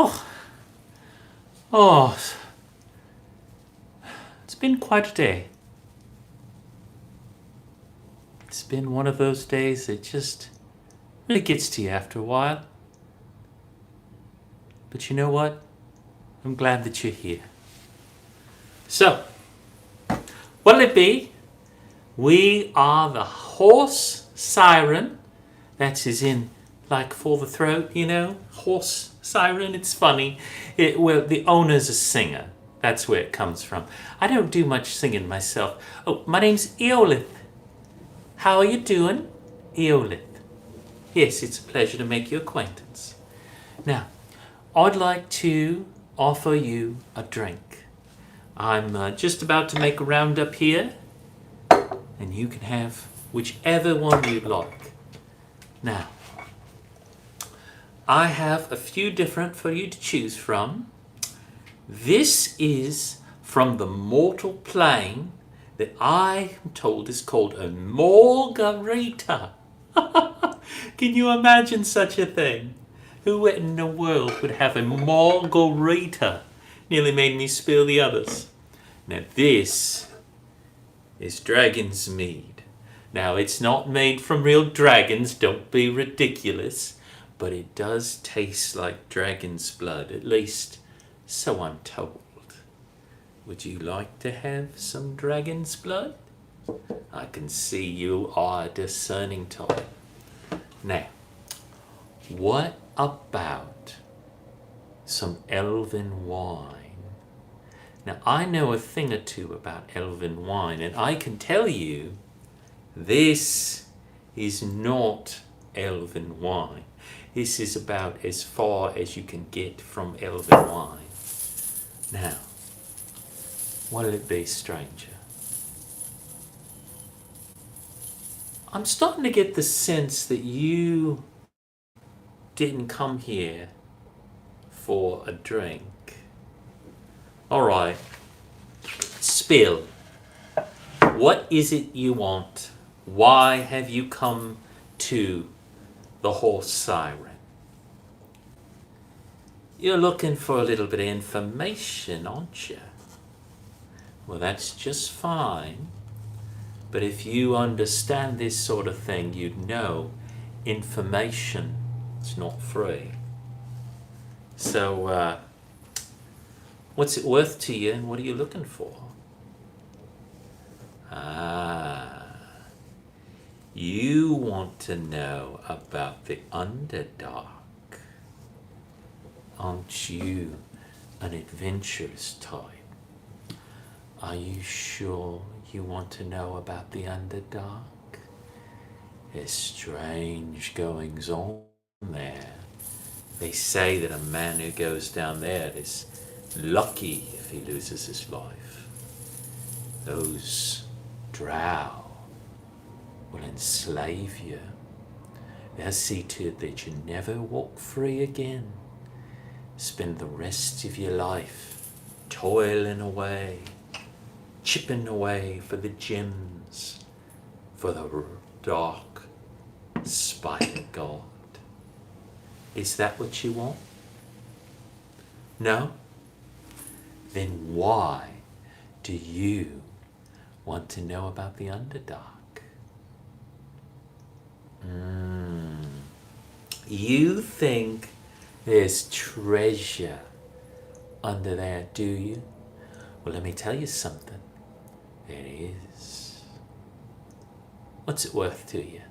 Oh, oh, it's been quite a day. It's been one of those days that just really gets to you after a while. But you know what? I'm glad that you're here. So, what'll it be? We are the horse siren. That's as in, like for the throat, horse siren. It's funny. Well, the owner's a singer. That's where it comes from. I don't do much singing myself. Oh, my name's Eolith. How are you doing, Eolith? Yes, it's a pleasure to make your acquaintance. Now, I'd like to offer you a drink. I'm just about to make a round up here, and you can have whichever one you'd like. Now, I have a few different for you to choose from. This is from the mortal plane that I am told is called a margarita. Can you imagine such a thing? Who in the world would have a margarita? Nearly made me spill the others. Now this is dragon's mead. Now it's not made from real dragons, don't be ridiculous, but it does taste like dragon's blood, at least so I'm told. Would you like to have some dragon's blood? I can see you are a discerning type. Now, what about some elven wine? Now, I know a thing or two about elven wine, and I can tell you this is not elven wine. This is about as far as you can get from elven wine. Now, what'll it be, stranger? I'm starting to get the sense that you didn't come here for a drink. All right, spill. What is it you want? Why have you come to the horse siren? You're looking for a little bit of information, aren't you? Well, that's just fine. But if you understand this sort of thing, you'd know information is not free. So, what's it worth to you and what are you looking for? You want to know about the Underdark. Aren't you an adventurous type? Are you sure you want to know about the Underdark? There's strange goings on there. They say that a man who goes down there is lucky if he loses his life. Those drow will enslave you. They'll see to it that you never walk free again. Spend the rest of your life toiling away, chipping away for the gems, for the dark spider god. Is that what you want? No? Then why do you want to know about the Underdark? You think there's treasure under there, do you? Well, let me tell you something. There is. What's it worth to you?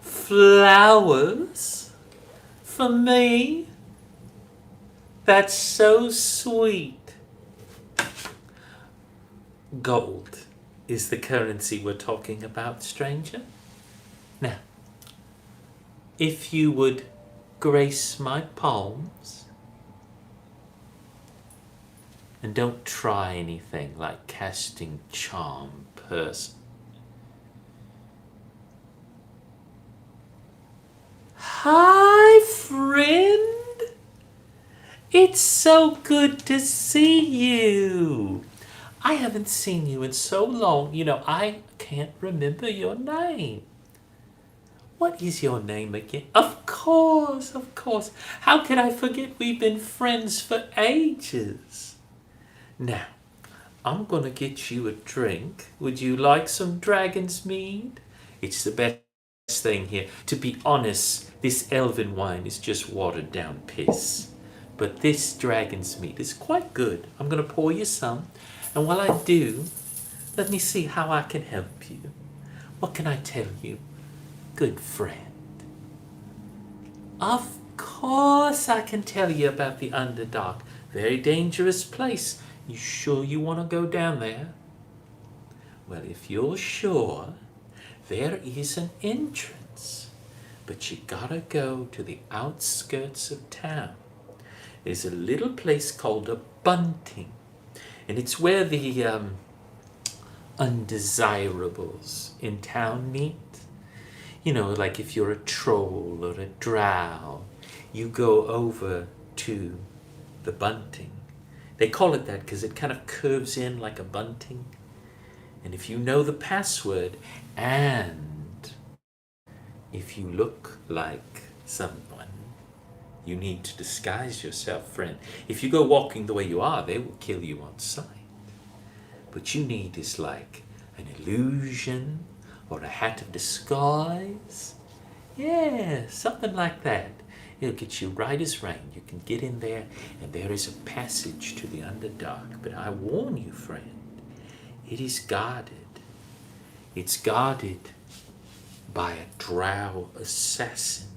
Flowers? For me? That's so sweet. Gold is the currency we're talking about, stranger. Now, if you would grace my palms, and don't try anything like casting charm person. Hi, friend. It's so good to see you. I haven't seen you in so long. I can't remember your name. What is your name again? Of course, of course. How could I forget we've been friends for ages? Now, I'm gonna get you a drink. Would you like some dragon's mead? It's the best thing here. To be honest, this elven wine is just watered down piss. But this dragon's mead is quite good. I'm gonna pour you some. And while I do, let me see how I can help you. What can I tell you, good friend? Of course I can tell you about the Underdark. Very dangerous place. You sure you want to go down there? Well, if you're sure, there is an entrance. But you gotta go to the outskirts of town. There's a little place called a bunting. And it's where the undesirables in town meet. You know, like if you're a troll or a drow, you go over to the bunting. They call it that because it kind of curves in like a bunting. And if you know the password and if you look like someone, you need to disguise yourself, friend. If you go walking the way you are, they will kill you on sight. What you need is like an illusion or a hat of disguise. Yeah, something like that. It'll get you right as rain. You can get in there, and there is a passage to the Underdark. But I warn you, friend, it is guarded. It's guarded by a drow assassin.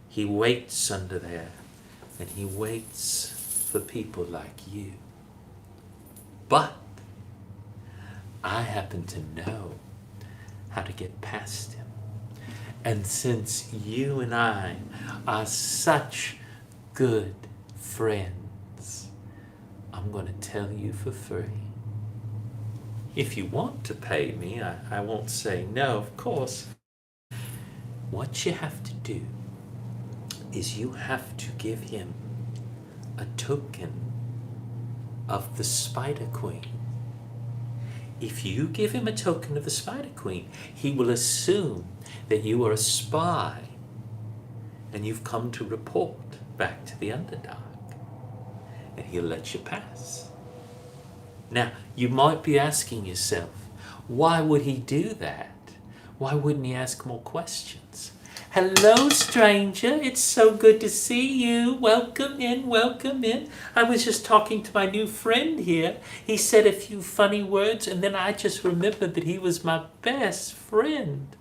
He waits under there, and he waits for people like you. But I happen to know how to get past him. And since you and I are such good friends, I'm going to tell you for free. If you want to pay me, I won't say no, of course. What you have to do is you have to give him a token of the Spider Queen. If you give him a token of the Spider Queen, he will assume that you are a spy and you've come to report back to the Underdark, and he'll let you pass. Now, you might be asking yourself, why would he do that? Why wouldn't he ask more questions? Hello, stranger. It's so good to see you. Welcome in, welcome in. I was just talking to my new friend here. He said a few funny words, and then I just remembered that he was my best friend.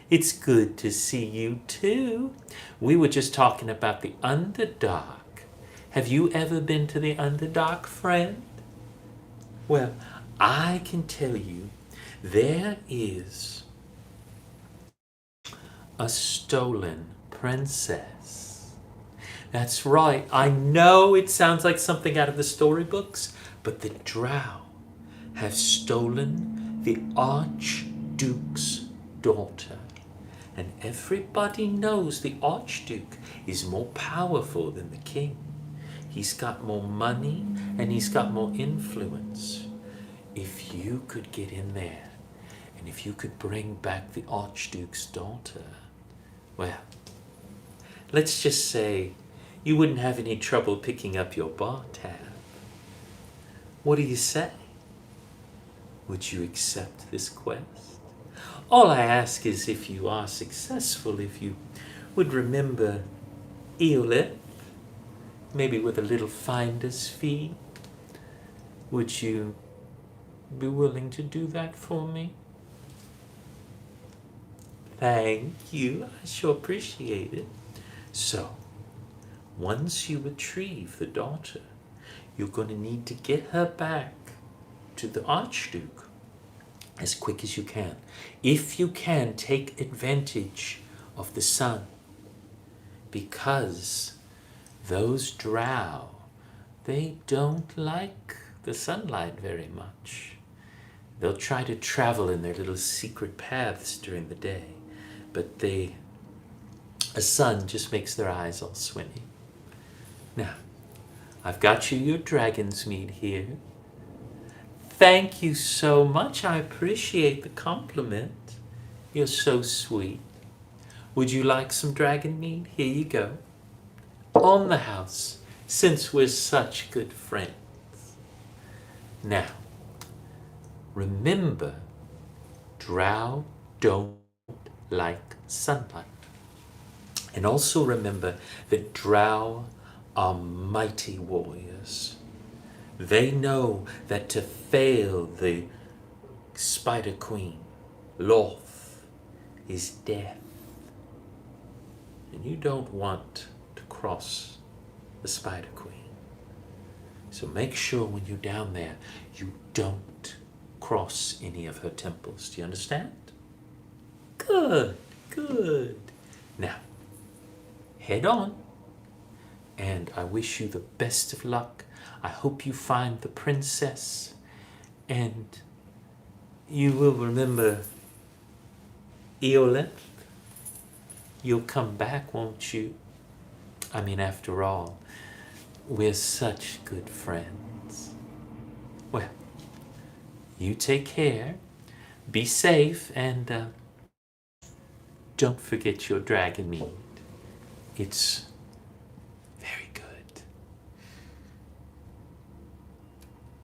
It's good to see you too. We were just talking about the Underdark. Have you ever been to the Underdark, friend? Well, I can tell you there is a stolen princess. That's right. I know it sounds like something out of the storybooks, but the drow have stolen the Archduke's daughter. And everybody knows the Archduke is more powerful than the king. He's got more money and he's got more influence. If you could get in there and if you could bring back the Archduke's daughter, well, let's just say you wouldn't have any trouble picking up your bar tab. What do you say? Would you accept this quest? All I ask is if you are successful, if you would remember Eolith, maybe with a little finder's fee. Would you be willing to do that for me? Thank you. I sure appreciate it. So, once you retrieve the daughter, you're going to need to get her back to the Archduke as quick as you can. If you can, take advantage of the sun, because those drow, they don't like the sunlight very much. They'll try to travel in their little secret paths during the day, but a sun just makes their eyes all swimmy. Now, I've got you your dragon's meat here. Thank you so much. I appreciate the compliment. You're so sweet. Would you like some dragon meat? Here you go. On the house, since we're such good friends. Now, remember, drow don't like sunlight. And also remember that drow are mighty warriors. They know that to fail the Spider Queen, Lorth, is death. And you don't want to cross the Spider Queen. So make sure when you're down there, you don't cross any of her temples. Do you understand? Good, good. Now, head on. And I wish you the best of luck. I hope you find the princess. And you will remember Eolith. You'll come back, won't you? I mean, after all, we're such good friends. Well, you take care, be safe, and don't forget your dragon meat. It's